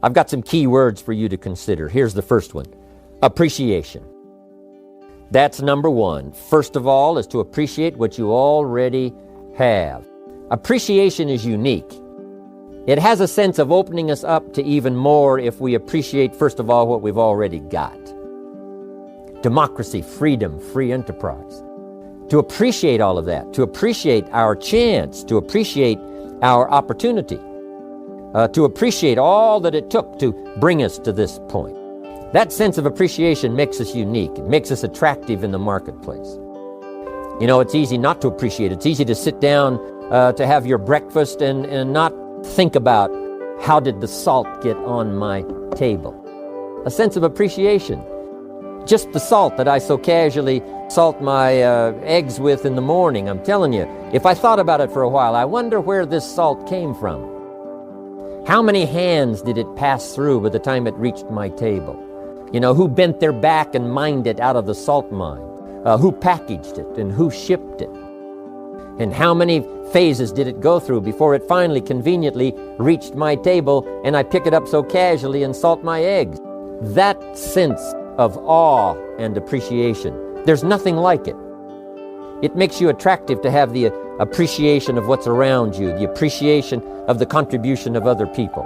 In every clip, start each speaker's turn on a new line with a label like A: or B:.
A: I've got some key words for you to consider. Here's the first one: appreciation. That's number one. First of all, is to appreciate what you already have. Appreciation is unique. It has a sense of opening us up to even more if we appreciate, first of all, what we've already got. Democracy, freedom, free enterprise. To appreciate all of that, to appreciate our chance, to appreciate our opportunity, to appreciate all that it took to bring us to this point. That sense of appreciation makes us unique. It makes us attractive in the marketplace. You know, it's easy not to appreciate. It's easy to sit down to have your breakfast and not think about how did the salt get on my table. A sense of appreciation. Just the salt that I so casually salt my eggs with in the morning. I'm telling you, if I thought about it for a while, I wonder where this salt came from. How many hands did it pass through by the time it reached my table? You know, who bent their back and mined it out of the salt mine? Who packaged it and who shipped it? And how many phases did it go through before it finally conveniently reached my table and I pick it up so casually and salt my eggs? That sense of awe and appreciation, there's nothing like it. It makes you attractive to have the appreciation of what's around you, the appreciation of the contribution of other people,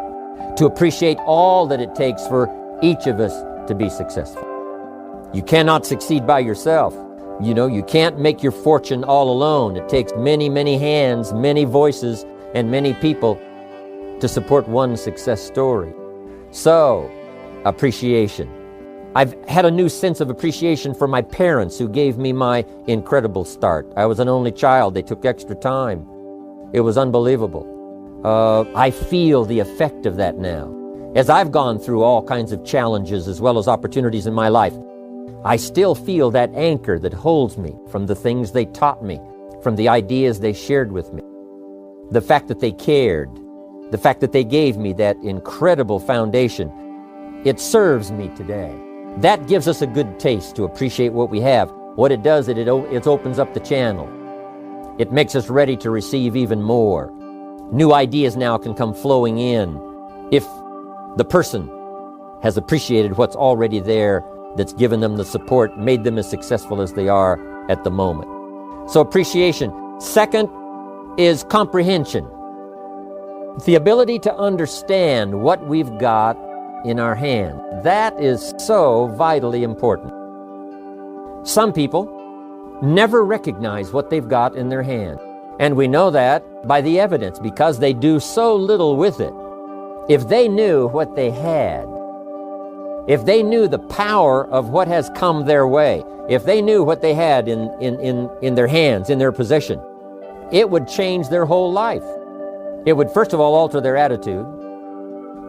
A: to appreciate all that it takes for each of us to be successful. You cannot succeed by yourself. You know, you can't make your fortune all alone. It takes many, many hands, many voices, and many people to support one success story. So, appreciation. I've had a new sense of appreciation for my parents who gave me my incredible start. I was an only child. They took extra time. It was unbelievable. I feel the effect of that now. As I've gone through all kinds of challenges as well as opportunities in my life, I still feel that anchor that holds me from the things they taught me, from the ideas they shared with me. The fact that they cared, the fact that they gave me that incredible foundation, it serves me today. That gives us a good taste to appreciate what we have. What it does, it opens up the channel. It makes us ready to receive even more. New ideas now can come flowing in if the person has appreciated what's already there, that's given them the support, made them as successful as they are at the moment. So appreciation. Second is comprehension. The ability to understand what we've got in our hand. That is so vitally important. Some people never recognize what they've got in their hand. And we know that by the evidence, because they do so little with it. If they knew what they had, if they knew the power of what has come their way, if they knew what they had in their hands, in their possession, it would change their whole life. It would, first of all, alter their attitude.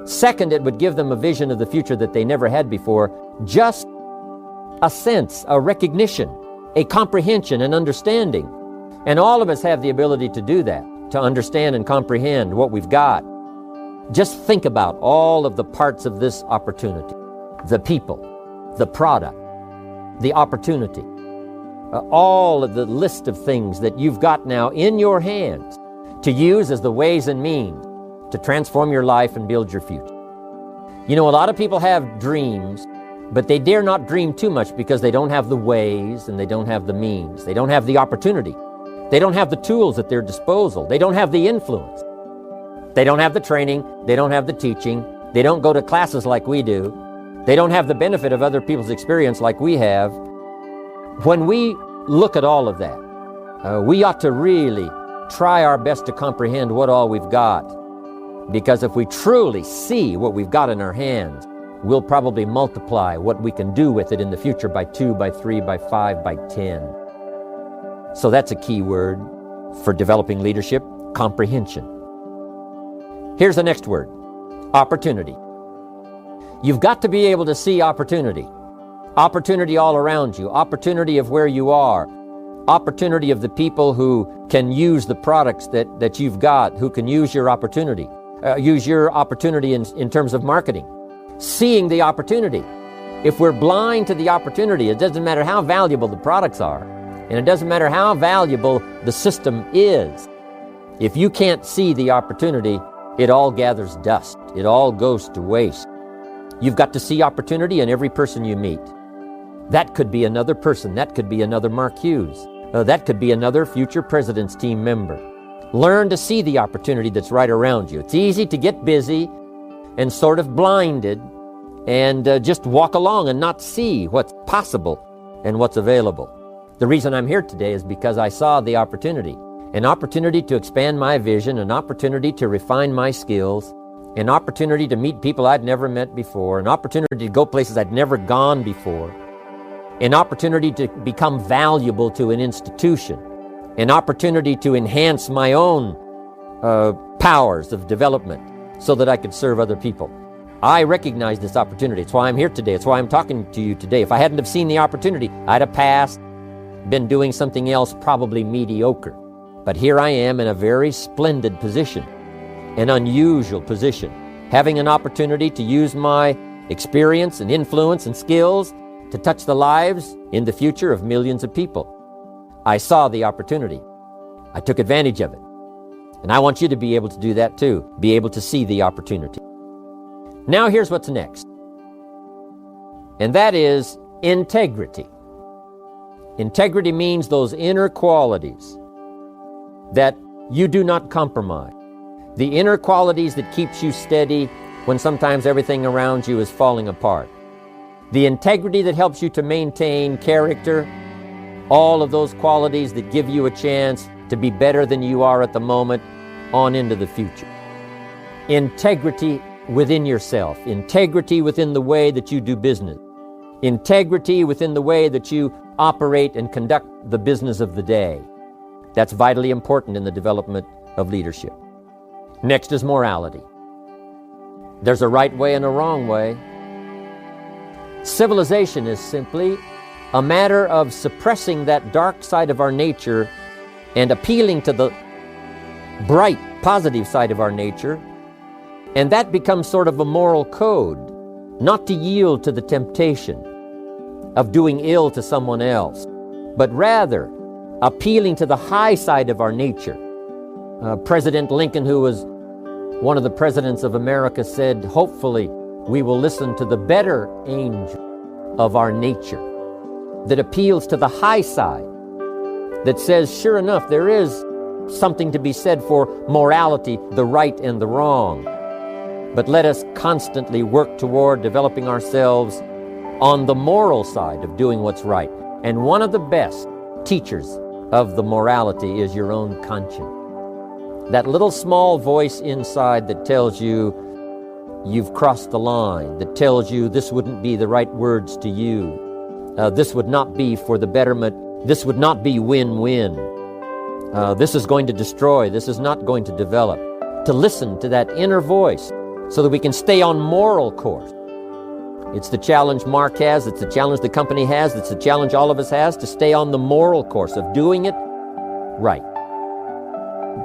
A: Second, it would give them a vision of the future that they never had before. Just a sense, a recognition, a comprehension, an understanding. And all of us have the ability to do that, to understand and comprehend what we've got. Just think about all of the parts of this opportunity. The people, the product, the opportunity, all of the list of things that you've got now in your hands to use as the ways and means to transform your life and build your future. You know, a lot of people have dreams, but they dare not dream too much because they don't have the ways and they don't have the means. They don't have the opportunity. They don't have the tools at their disposal. They don't have the influence. They don't have the training. They don't have the teaching. They don't go to classes like we do. They don't have the benefit of other people's experience like we have. When we look at all of that, we ought to really try our best to comprehend what all we've got. Because if we truly see what we've got in our hands, we'll probably multiply what we can do with it in the future by 2, by 3, by 5, by 10. So that's a key word for developing leadership: comprehension. Here's the next word: opportunity. You've got to be able to see opportunity. Opportunity all around you. Opportunity of where you are. Opportunity of the people who can use the products that you've got, who can use your opportunity. Use your opportunity in terms of marketing. Seeing the opportunity. If we're blind to the opportunity, it doesn't matter how valuable the products are, and it doesn't matter how valuable the system is. If you can't see the opportunity, it all gathers dust. It all goes to waste. You've got to see opportunity in every person you meet. That could be another person. That could be another Mark Hughes. That could be another future president's team member. Learn to see the opportunity that's right around you. It's easy to get busy and sort of blinded and just walk along and not see what's possible and what's available. The reason I'm here today is because I saw the opportunity. An opportunity to expand my vision, an opportunity to refine my skills, an opportunity to meet people I'd never met before, an opportunity to go places I'd never gone before, an opportunity to become valuable to an institution, an opportunity to enhance my own powers of development so that I could serve other people. I recognize this opportunity. It's why I'm here today. It's why I'm talking to you today. If I hadn't have seen the opportunity, I'd have passed, been doing something else probably mediocre. But here I am in a very splendid position, an unusual position, having an opportunity to use my experience and influence and skills to touch the lives in the future of millions of people. I saw the opportunity. I took advantage of it. And I want you to be able to do that too, be able to see the opportunity. Now here's what's next. And that is integrity. Integrity means those inner qualities that you do not compromise. The inner qualities that keeps you steady when sometimes everything around you is falling apart. The integrity that helps you to maintain character, all of those qualities that give you a chance to be better than you are at the moment on into the future. Integrity within yourself, integrity within the way that you do business, integrity within the way that you operate and conduct the business of the day. That's vitally important in the development of leadership. Next is morality. There's a right way and a wrong way. Civilization is simply a matter of suppressing that dark side of our nature and appealing to the bright, positive side of our nature. And that becomes sort of a moral code, not to yield to the temptation of doing ill to someone else, but rather appealing to the high side of our nature. President Lincoln, who was one of the presidents of America, said, hopefully we will listen to the better angel of our nature that appeals to the high side, that says, sure enough, there is something to be said for morality, the right and the wrong. But let us constantly work toward developing ourselves on the moral side of doing what's right. And one of the best teachers of the morality is your own conscience. That little small voice inside that tells you you've crossed the line, that tells you this wouldn't be the right words to use, this would not be for the betterment, this would not be win-win, this is going to destroy, this is not going to develop. To listen to that inner voice so that we can stay on moral course. It's the challenge Mark has, it's the challenge the company has, it's the challenge all of us has, to stay on the moral course of doing it right.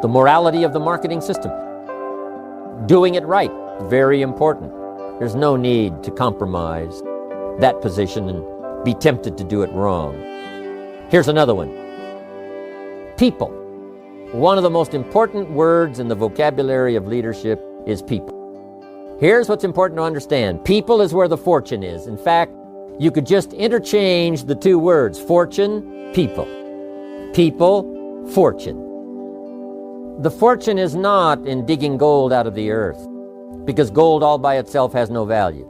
A: The morality of the marketing system. Doing it right, very important. There's no need to compromise that position and be tempted to do it wrong. Here's another one. People. One of the most important words in the vocabulary of leadership is people. Here's what's important to understand. People is where the fortune is. In fact, you could just interchange the two words, fortune, people. People, fortune. The fortune is not in digging gold out of the earth, because gold all by itself has no value.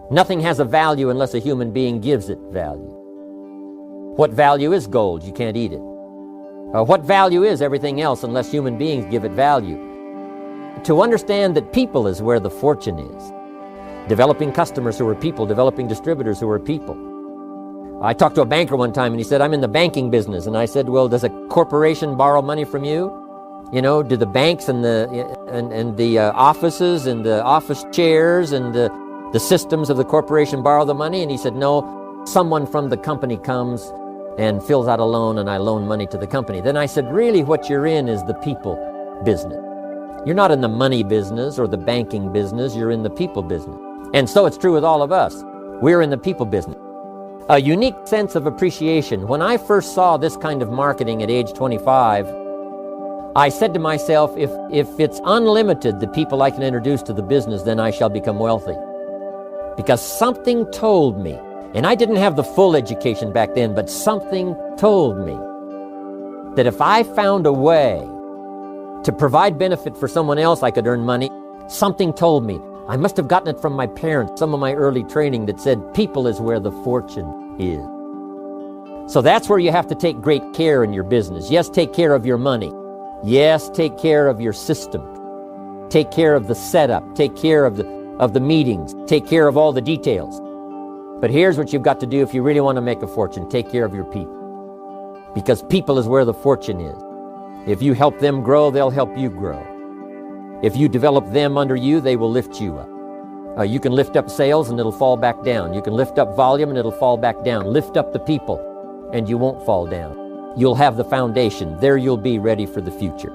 A: Nothing has a value unless a human being gives it value. What value is gold? You can't eat it. What value is everything else unless human beings give it value? To understand that people is where the fortune is. Developing customers who are people, developing distributors who are people. I talked to a banker one time and he said, I'm in the banking business. And I said, well, does a corporation borrow money from you? You know, do the banks and the offices and the office chairs and the systems of the corporation borrow the money? And he said, no, someone from the company comes and fills out a loan and I loan money to the company. Then I said, really what you're in is the people business. You're not in the money business or the banking business, you're in the people business. And so it's true with all of us. We're in the people business. A unique sense of appreciation. When I first saw this kind of marketing at age 25, I said to myself, if it's unlimited, the people I can introduce to the business, then I shall become wealthy. Because something told me, and I didn't have the full education back then, but something told me that if I found a way to provide benefit for someone else, I could earn money. Something told me. I must have gotten it from my parents, some of my early training that said people is where the fortune is. So that's where you have to take great care in your business. Yes, take care of your money. Yes, take care of your system. Take care of the setup. Take care of the meetings. Take care of all the details. But here's what you've got to do if you really want to make a fortune. Take care of your people. Because people is where the fortune is. If you help them grow, they'll help you grow. If you develop them under you, they will lift you up. You can lift up sales and it'll fall back down. You can lift up volume and it'll fall back down. Lift up the people and you won't fall down. You'll have the foundation. There you'll be ready for the future.